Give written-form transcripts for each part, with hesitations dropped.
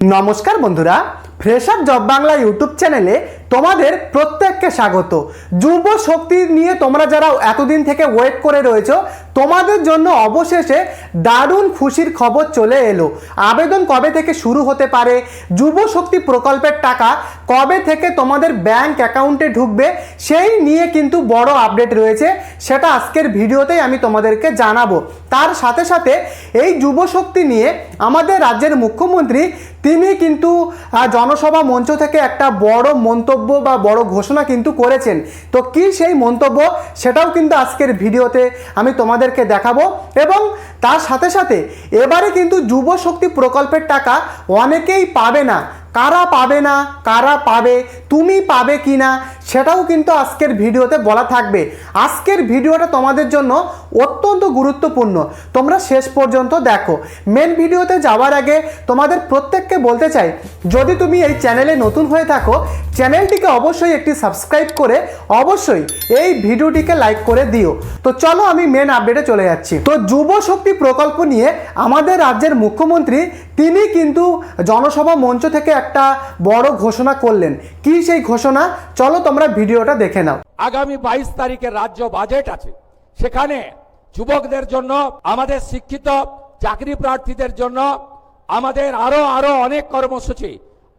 নমস্কার বন্ধুরা, fresher job Bangla YouTube চ্যানেলে তোমাদের প্রত্যেককে স্বাগত। যুব শক্তি নিয়ে তোমরা যারা এতদিন থেকে ওয়েট করে রয়েছো, তোমাদের জন্য অবশেষে দারুণ খুশির খবর চলে এলো। আবেদন কবে থেকে শুরু হতে পারে, যুব শক্তি প্রকল্পের টাকা কবে থেকে তোমাদের ব্যাংক অ্যাকাউন্টে ঢুকবে, সেই নিয়ে কিন্তু বড় আপডেট রয়েছে। সেটা আজকের ভিডিওতেই আমি তোমাদেরকে জানাবো। তার সাথে সাথে এই যুব শক্তি নিয়ে আমাদের রাজ্যের মুখ্যমন্ত্রী তিনি কিন্তু জনসভা মঞ্চ থেকে একটা বড় মন্তব্য বা বড় ঘোষণা কিন্তু করেছেন। তো কি সেই মন্তব্য, সেটাও কিন্তু আজকের ভিডিওতে আমি তোমাদেরকে দেখাবো। এবং তার সাথে সাথে এবারে কিন্তু যুব শক্তি প্রকল্পের টাকা অনেকেই পাবে না। কারা পাবে না, কারা পাবে, তুমি পাবে কি না, সেটাও কিন্তু আজকের ভিডিওতে বলা থাকবে। আজকের ভিডিওটা তোমাদের জন্য অত্যন্ত গুরুত্বপূর্ণ, তোমরা শেষ পর্যন্ত দেখো। মেন ভিডিওতে যাওয়ার আগে তোমাদের প্রত্যেককে বলতে চাই, যদি তুমি এই চ্যানেলে নতুন হয়ে থাকো, চ্যানেলটিকে অবশ্যই একটি সাবস্ক্রাইব করে অবশ্যই এই ভিডিওটিকে লাইক করে দিও। তো চলো আমি মেন আপডেটে চলে যাচ্ছি। তো যুব শক্তি প্রকল্প নিয়ে আমাদের রাজ্যের মুখ্যমন্ত্রী তিনি কিন্তু জনসভা মঞ্চ থেকে একটা বড় ঘোষণা করলেন। কি সেই ঘোষণা, চলো তোমরা ভিডিওটা দেখে নাও। আগামী 22 তারিখের রাজ্য বাজেট আছে, সেখানে যুবকদের জন্য, আমাদের শিক্ষিত চাকরি প্রার্থীদের জন্য আমাদের আরো অনেক কর্মসূচি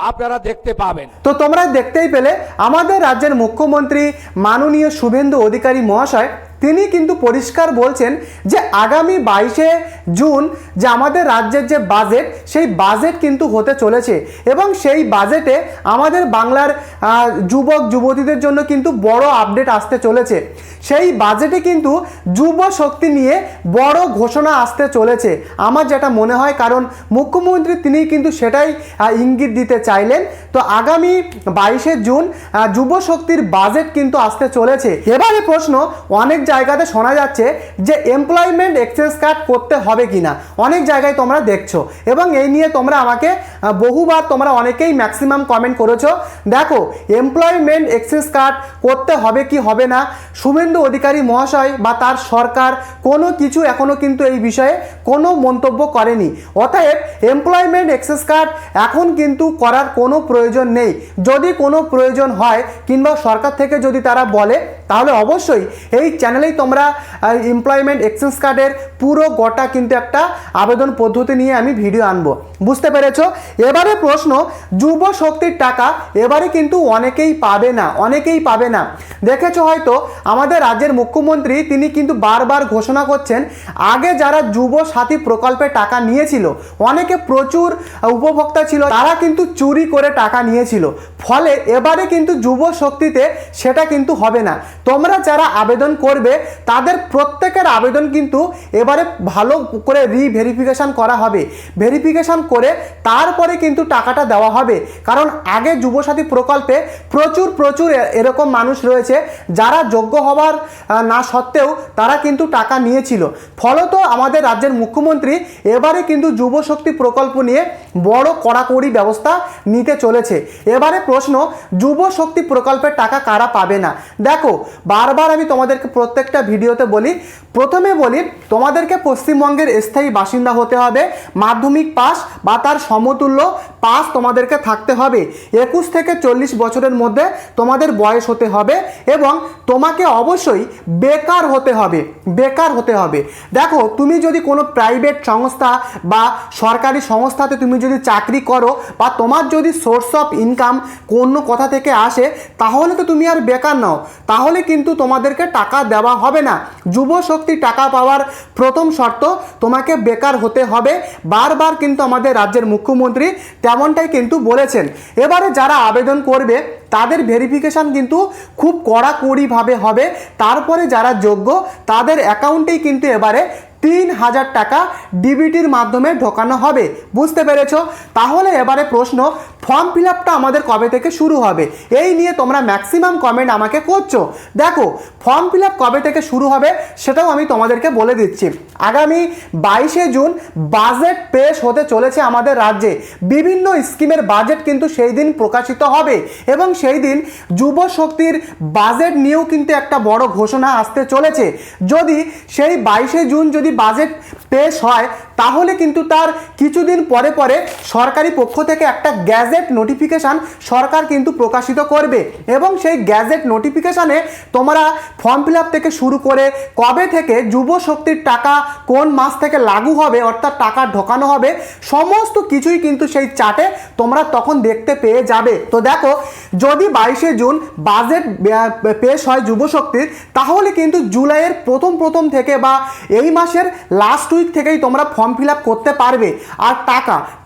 আপনারা দেখতে পাবেন। তো তোমরা দেখতেই পেলে আমাদের রাজ্যের মুখ্যমন্ত্রী মাননীয় শুভেন্দু অধিকারী মহাশয় তিনি কিন্তু পরিষ্কার বলছেন যে আগামী 22শে জুন যে আমাদের রাজ্যের যে বাজেট, সেই বাজেট কিন্তু হতে চলেছে। এবং সেই বাজেটে আমাদের বাংলার যুবক যুবতীদের জন্য কিন্তু বড় আপডেট আসতে চলেছে। সেই বাজেটে কিন্তু যুব শক্তি নিয়ে বড় ঘোষণা আসতে চলেছে আমার যেটা মনে হয়, কারণ মুখ্যমন্ত্রী তিনি কিন্তু সেটাই ইঙ্গিত দিতে চাইলেন। তো আগামী 22শে জুন যুব শক্তির বাজেট কিন্তু আসতে চলেছে। এবারে প্রশ্ন, অনেক জায়গাতে শোনা যাচ্ছে যে এমপ্লয়মেন্ট এক্সচেঞ্জ কার্ড করতে হবে কিনা, অনেক জায়গায় তোমরা দেখছো এবং এই নিয়ে তোমরা আমাকে বহুবার তোমরা অনেকেই ম্যাক্সিমাম কমেন্ট করেছো। দেখো, এমপ্লয়মেন্ট এক্সচেঞ্জ কার্ড করতে হবে কি হবে না, শুভেন্দু অধিকারী মহাশয় বা তার সরকার কোনো কিছু এখনো কিন্তু এই বিষয়ে কোনো মন্তব্য করেনি। অতএব এমপ্লয়মেন্ট এক্সচেঞ্জ কার্ড এখন কিন্তু করার কোনো প্রয়োজন নেই। যদি কোনো প্রয়োজন হয় কিংবা সরকার থেকে যদি তারা বলে, তাহলে অবশ্যই এই চ্যানেলেই তোমরা এমপ্লয়মেন্ট এক্সচেঞ্জ কার্ডের পুরো গোটা কিন্তু একটা আবেদন পদ্ধতি নিয়ে আমি ভিডিও আনবো। বুঝতে পেরেছো? এবারে প্রশ্ন, যুব শক্তির টাকা এবারে কিন্তু অনেকেই পাবে না, অনেকেই পাবে না। দেখেছো হয়তো আমাদের রাজ্যের মুখ্যমন্ত্রী তিনি কিন্তু বারবার ঘোষণা করছেন, আগে যারা যুব সাথী প্রকল্পে টাকা নিয়েছিল, অনেকে প্রচুর উপভোক্তা ছিল, তারা কিন্তু চুরি করে টাকা নিয়েছিল। ফলে এবারে কিন্তু যুব শক্তিতে সেটা কিন্তু হবে না। তোমরা যারা আবেদন করবে তাদের প্রত্যেকের আবেদন কিন্তু এবারে ভালো করে রিভেরিফিকেশন করা হবে। ভেরিফিকেশন করে তারপরে কিন্তু টাকাটা দেওয়া হবে। কারণ আগে যুবসাথী প্রকল্পে প্রচুর এরকম মানুষ রয়েছে যারা যোগ্য হওয়ার না সত্ত্বেও তারা কিন্তু টাকা নিয়েছিল। ফলত আমাদের রাজ্যের মুখ্যমন্ত্রী এবারে কিন্তু যুব শক্তি প্রকল্প নিয়ে বড় কড়াকড়ি ব্যবস্থা নিতে চলেছে। এবারে প্রশ্ন, যুব শক্তি প্রকল্পের টাকা কারা পাবে না। দেখো, বারবার আমি তোমাদেরকে প্রত্যেকটা ভিডিওতে বলি, প্রথমে বলি তোমাদেরকে পশ্চিমবঙ্গের স্থায়ী বাসিন্দা হতে হবে, মাধ্যমিক পাস বা তার সমতুল্য পাস তোমাদেরকে থাকতে হবে, 21 থেকে 40 বছরের মধ্যে তোমাদের বয়স হতে হবে এবং তোমাকে অবশ্যই বেকার হতে হবে, বেকার হতে হবে। দেখো, তুমি যদি কোনো প্রাইভেট সংস্থা বা সরকারি সংস্থাতে তুমি যদি চাকরি করো বা তোমার যদি সোর্স অফ ইনকাম কোনো কথা থেকে আসে, তাহলে তো তুমি আর বেকার নাও, তাহলে কিন্তু তোমাদেরকে টাকা দেওয়া হবে না। যুব শক্তি টাকা পাওয়ার প্রথম শর্ত তোমাকে বেকার হতে হবে। বারবার কিন্তু আমাদের রাজ্যের মুখ্যমন্ত্রী তেমনটাই কিন্তু বলেছেন। এবারে যারা আবেদন করবে তাদের ভেরিফিকেশান কিন্তু খুব কড়াকড়িভাবে হবে। তারপরে যারা যোগ্য তাদের অ্যাকাউন্টেই কিন্তু এবারে 3000 টাকা ডিবিটির মাধ্যমে ঢোকানো হবে। বুঝতে পেরেছো? তাহলে এবারে প্রশ্ন, ফর্ম ফিল আপটা আমাদের কবে থেকে শুরু হবে, এই নিয়ে তোমরা ম্যাক্সিমাম কমেন্ট আমাকে করছো। দেখো, ফর্ম ফিল আপ কবে থেকে শুরু হবে সেটাও আমি তোমাদেরকে বলে দিচ্ছি। আগামী 22শে জুন বাজেট পেশ হতে চলেছে আমাদের রাজ্যে। বিভিন্ন স্কিমের বাজেট কিন্তু সেই দিন প্রকাশিত হবে এবং সেই দিন যুব শক্তির বাজেট নিয়েও কিন্তু একটা বড় ঘোষণা আসতে চলেছে। যদি সেই 22শে জুন যদি বাজেট পেশ হয় তাহলে কিন্তু তার কিছুদিন পরে পরে সরকারি পক্ষ থেকে একটা গ্যাজেট নোটিফিকেশান সরকার কিন্তু প্রকাশিত করবে এবং সেই গ্যাজেট নোটিফিকেশানে তোমরা ফর্ম ফিল আপ থেকে শুরু করে কবে থেকে যুব শক্তির টাকা কোন মাস থেকে লাগু হবে অর্থাৎ টাকা ঢোকানো হবে সমস্ত কিছুই কিন্তু সেই চার্টে তোমরা তখন দেখতে পেয়ে যাবে। তো দেখো, যদি 22শে জুন বাজেট পেশ হয় যুব শক্তির তাহলে কিন্তু জুলাইয়ের প্রথম থেকে বা এই মাসের লাস্ট উইক থেকেই তোমরা ফর্ম ফিল আপ করতে পারবে। আর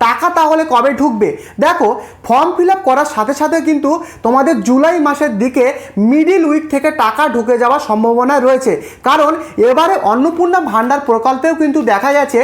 টাকা তাহলে কবে ঢুকবে? দেখো, ফর্ম ফিল আপ করার সাথে সাথে কিন্তু তোমাদের জুলাই মাসের দিকে মিডিল উইক থেকে টাকা ঢুকে যাওয়ার সম্ভাবনা রয়েছে। কারণ এবারে অন্নপূর্ণা ভাণ্ডার প্রকল্পেও কিন্তু দেখা গেছে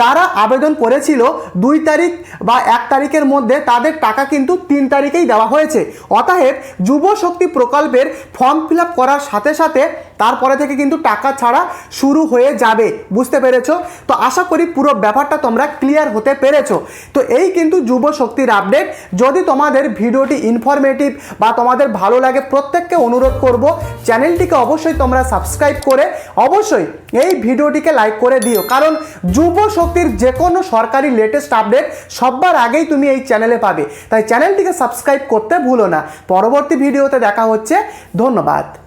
যারা আবেদন করেছিল 2 তারিখ বা 1 তারিখের মধ্যে তাদের টাকা কিন্তু 3 তারিখেই দেওয়া হয়েছে। অতএব যুব শক্তি প্রকল্পের ফর্ম ফিল আপ করার সাথে সাথে তারপরে থেকে কিন্তু টাকা ছাড়া শুরু হয়ে যাবে। বুঝতে পেরেছো? তো আশা করি পুরো ব্যাপারটা তোমরা ক্লিয়ার হতে পেরেছো। তো এই কিন্তু যুব শক্তির আপডেট। যদি তোমাদের ভিডিওটি ইনফরমেটিভ বা তোমাদের ভালো লাগে প্রত্যেককে অনুরোধ করব চ্যানেলটিকে অবশ্যই তোমরা সাবস্ক্রাইব করে অবশ্যই এই ভিডিওটিকে লাইক করে দিও, কারণ যুব শক্তির যে কোনো সরকারি লেটেস্ট আপডেট সবার আগেই তুমি এই চ্যানেলে পাবে। তাই চ্যানেলটিকে সাবস্ক্রাইব করতে ভুলো না। পরবর্তী ভিডিওতে দেখা হচ্ছে। ধন্যবাদ।